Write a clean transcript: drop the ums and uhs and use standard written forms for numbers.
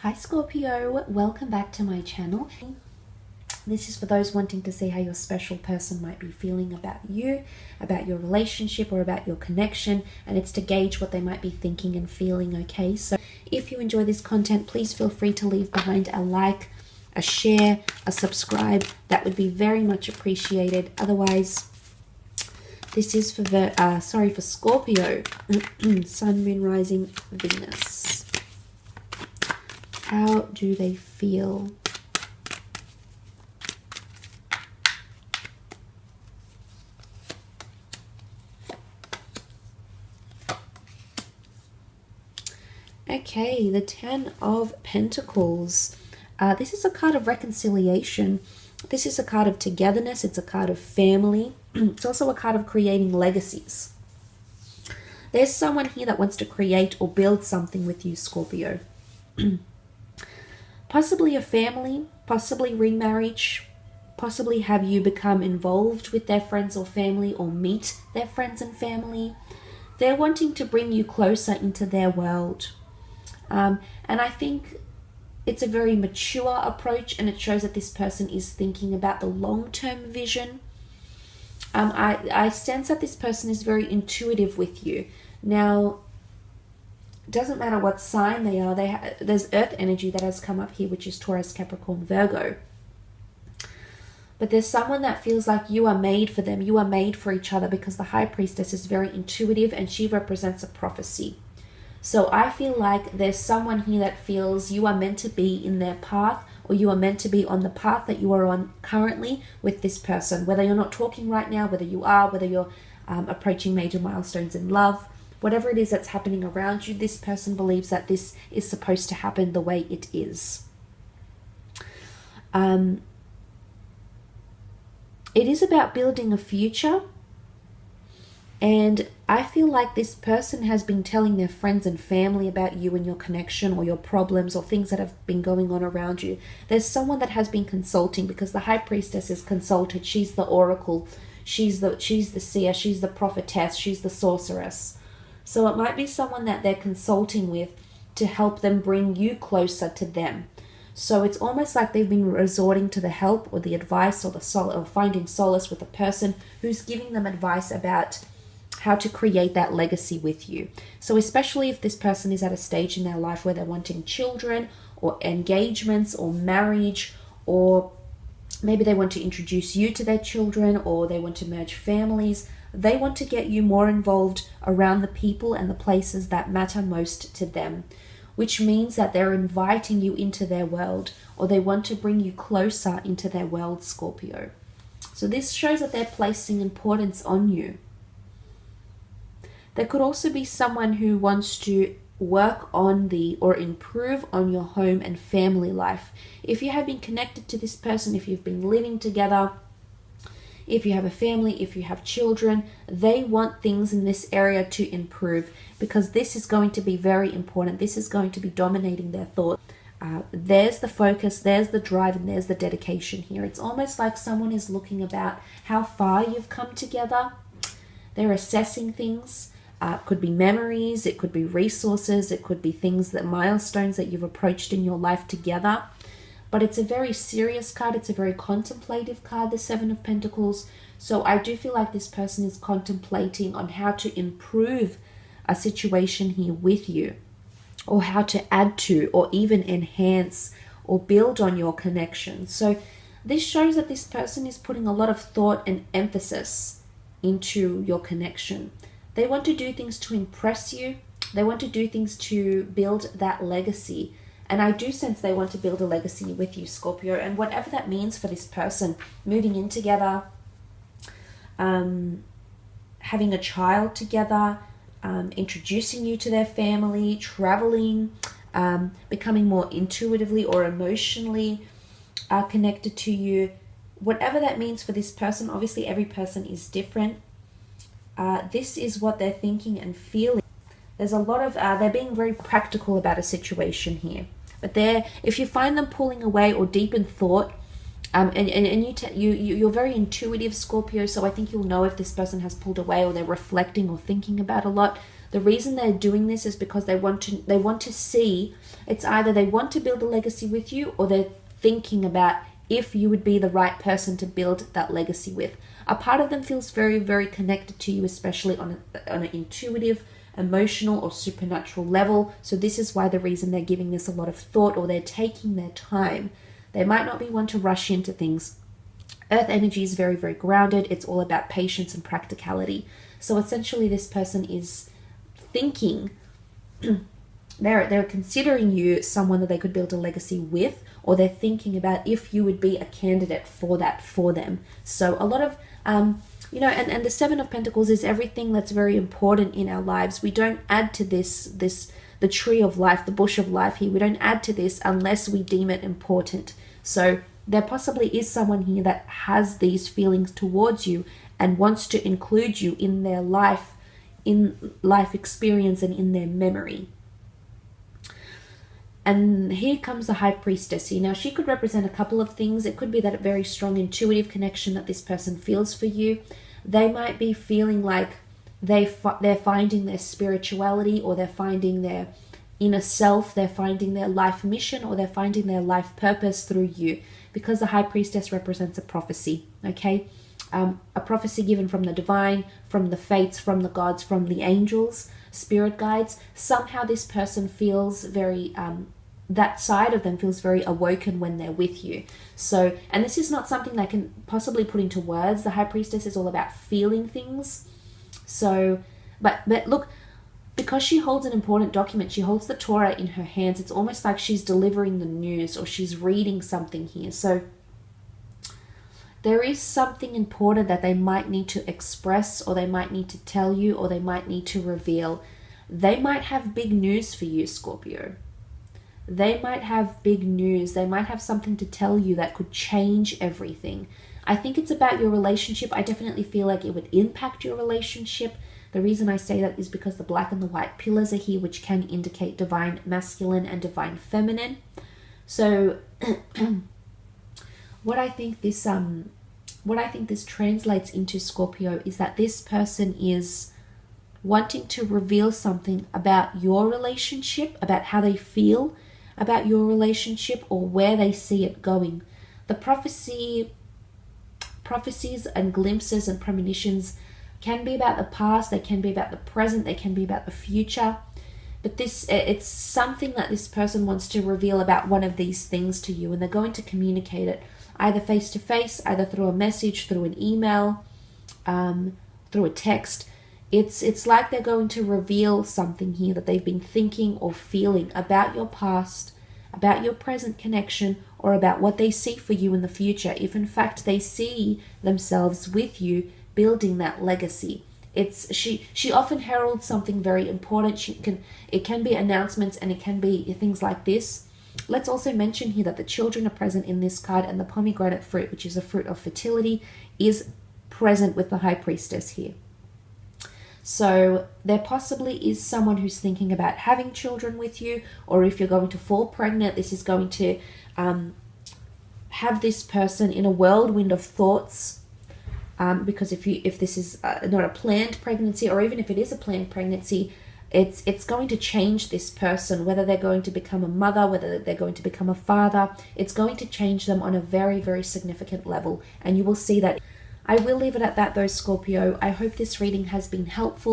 Hi Scorpio, welcome back to my channel. This is for those wanting to see how your special person might be feeling about you, about your relationship, or about your connection, and it's to gauge what they might be thinking and feeling, okay? So if you enjoy this content, please feel free to leave behind a like, a share, a subscribe. That would be very much appreciated. Otherwise, this is for for Scorpio, Sun, Moon, Rising, Venus. How do they feel? Okay, the Ten of Pentacles. This is a card of reconciliation. This is a card of togetherness. It's a card of family. It's also a card of creating legacies. There's someone here that wants to create or build something with you, Scorpio. Possibly a family, possibly remarriage, possibly have you become involved with their friends or family or meet their friends and family. They're wanting to bring you closer into their world. And I think it's a very mature approach, and it shows that this person is thinking about the long-term vision. I sense that this person is very intuitive with you. Now, doesn't matter what sign they are, there's earth energy that has come up here, which is Taurus, Capricorn, Virgo. But there's someone that feels like you are made for them. You are made for each other, because the High Priestess is very intuitive and she represents a prophecy. So I feel like there's someone here that feels you are meant to be in their path, or you are meant to be on the path that you are on currently with this person. Whether you're not talking right now, whether you are, whether you're approaching major milestones in love, whatever it is that's happening around you, this person believes that this is supposed to happen the way it is. It is about building a future. And I feel like this person has been telling their friends and family about you and your connection, or your problems, or things that have been going on around you. There's someone that has been consulting, because the High Priestess is consulted. She's the oracle. She's the seer. She's the prophetess. She's the sorceress. So it might be someone that they're consulting with to help them bring you closer to them. So it's almost like they've been resorting to the help or the advice or or finding solace with a person who's giving them advice about how to create that legacy with you. So especially if this person is at a stage in their life where they're wanting children or engagements or marriage, or maybe they want to introduce you to their children, or they want to merge families. They want to get you more involved around the people and the places that matter most to them, which means that they're inviting you into their world, or they want to bring you closer into their world, Scorpio. So this shows that they're placing importance on you. There could also be someone who wants to work on or improve on your home and family life. If you have been connected to this person, if you've been living together, if you have a family, if you have children, they want things in this area to improve, because this is going to be very important. This is going to be dominating their thought. There's the focus, there's the drive, and there's the dedication here. It's almost like someone is looking about how far you've come together. They're assessing things. It could be memories, it could be resources, it could be things, milestones that you've approached in your life together. But it's a very serious card. It's a very contemplative card, the Seven of Pentacles. So I do feel like this person is contemplating on how to improve a situation here with you, or how to add to, or even enhance or build on your connection. So this shows that this person is putting a lot of thought and emphasis into your connection. They want to do things to impress you. They want to do things to build that legacy. And I do sense they want to build a legacy with you, Scorpio. And whatever that means for this person, moving in together, having a child together, introducing you to their family, traveling, becoming more intuitively or emotionally connected to you. Whatever that means for this person, obviously every person is different. This is what they're thinking and feeling. There's a lot of, they're being very practical about a situation here. But if you find them pulling away or deep in thought, you're very intuitive, Scorpio, so I think you'll know if this person has pulled away, or they're reflecting or thinking about a lot. The reason they're doing this is because they want to see It's either they want to build a legacy with you, or they're thinking about if you would be the right person to build that legacy with. A part of them feels very, very connected to you, especially on an intuitive, emotional, or supernatural level. So this is why the reason they're giving this a lot of thought, or they're taking their time. They might not be one to rush into things. Earth energy is very, very grounded. It's all about patience and practicality. So essentially this person is thinking, they're considering you someone that they could build a legacy with, or they're thinking about if you would be a candidate for that for them. So a lot of, and the Seven of Pentacles is everything that's very important in our lives. We don't add to the tree of life, the bush of life here. We don't add to this unless we deem it important. So there possibly is someone here that has these feelings towards you and wants to include you in their life, in life experience, and in their memory. And here comes the High Priestess here. Now, she could represent a couple of things. It could be that very strong intuitive connection that this person feels for you. They might be feeling like they're finding their spirituality, or they're finding their inner self, they're finding their life mission, or they're finding their life purpose through you, because the High Priestess represents a prophecy, okay? A prophecy given from the divine, from the fates, from the gods, from the angels, spirit guides. Somehow this person feels very, that side of them feels very awoken when they're with you. So, and this is not something they can possibly put into words. The High Priestess is all about feeling things. So, but look, because she holds an important document, she holds the Torah in her hands. It's almost like she's delivering the news, or she's reading something here. So there is something important that they might need to express, or they might need to tell you, or they might need to reveal. They might have big news for you, Scorpio. They might have big news. They might have something to tell you that could change everything. I think it's about your relationship. I definitely feel like it would impact your relationship. The reason I say that is because the black and the white pillars are here, which can indicate divine masculine and divine feminine. So what I think this translates into, Scorpio, is that this person is wanting to reveal something about your relationship, about how they feel about your relationship, or where they see it going. The prophecies and glimpses and premonitions can be about the past, they can be about the present, they can be about the future. But it's something that this person wants to reveal about one of these things to you, and they're going to communicate it either face to face, either through a message, through an email, through a text. It's like they're going to reveal something here that they've been thinking or feeling about your past, about your present connection, or about what they see for you in the future. If in fact they see themselves with you building that legacy. She often heralds something very important. It can be announcements, and it can be things like this. Let's also mention here that the children are present in this card, and the pomegranate fruit, which is a fruit of fertility, is present with the High Priestess here. So there possibly is someone who's thinking about having children with you, or if you're going to fall pregnant, this is going to have this person in a whirlwind of thoughts. Because if this is not a planned pregnancy, or even if it is a planned pregnancy, it's going to change this person, whether they're going to become a mother, whether they're going to become a father. It's going to change them on a very, very significant level, and you will see that. I will leave it at that though, Scorpio. I hope this reading has been helpful.